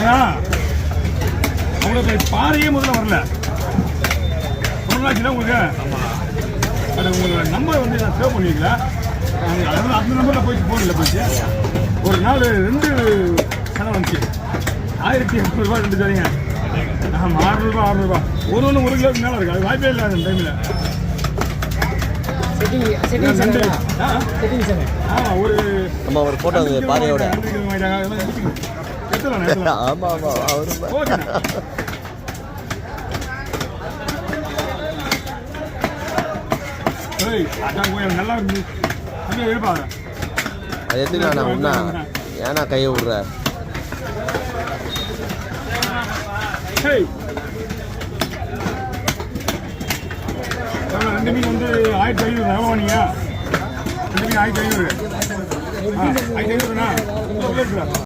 ஏன்னா உங்களுக்கு பாறையே முதல்ல வரல. சொன்னாச்சுன்னா உங்களுக்கு அது உங்களோட நம்பர் வந்து நான் சேவ் பண்ணிக்கல. அதாவது அந்த நம்பரில் போயிடல போயிடுச்சு. ஒரு நாள் 2 செலவு வந்துச்சு. 1800 ரூபா 2 சரிங்க. ஆமாம் 600 ரூபா ஒரு கிலோக்கு மேலே இருக்குது. அது வாய்ப்பே இல்லை அந்த டைமில். ஒரு நம்ம ஒரு போட்டோ பாறையோட ஆமா ஆமா நல்லா இருந்து இருப்பாங்க. அது எதுக்கு ஒன்னா ஏன்னா கையை விடுற 2 மீன் வந்து 1500 ரூபாய்ங்க. 2 மீன் 1500. 1500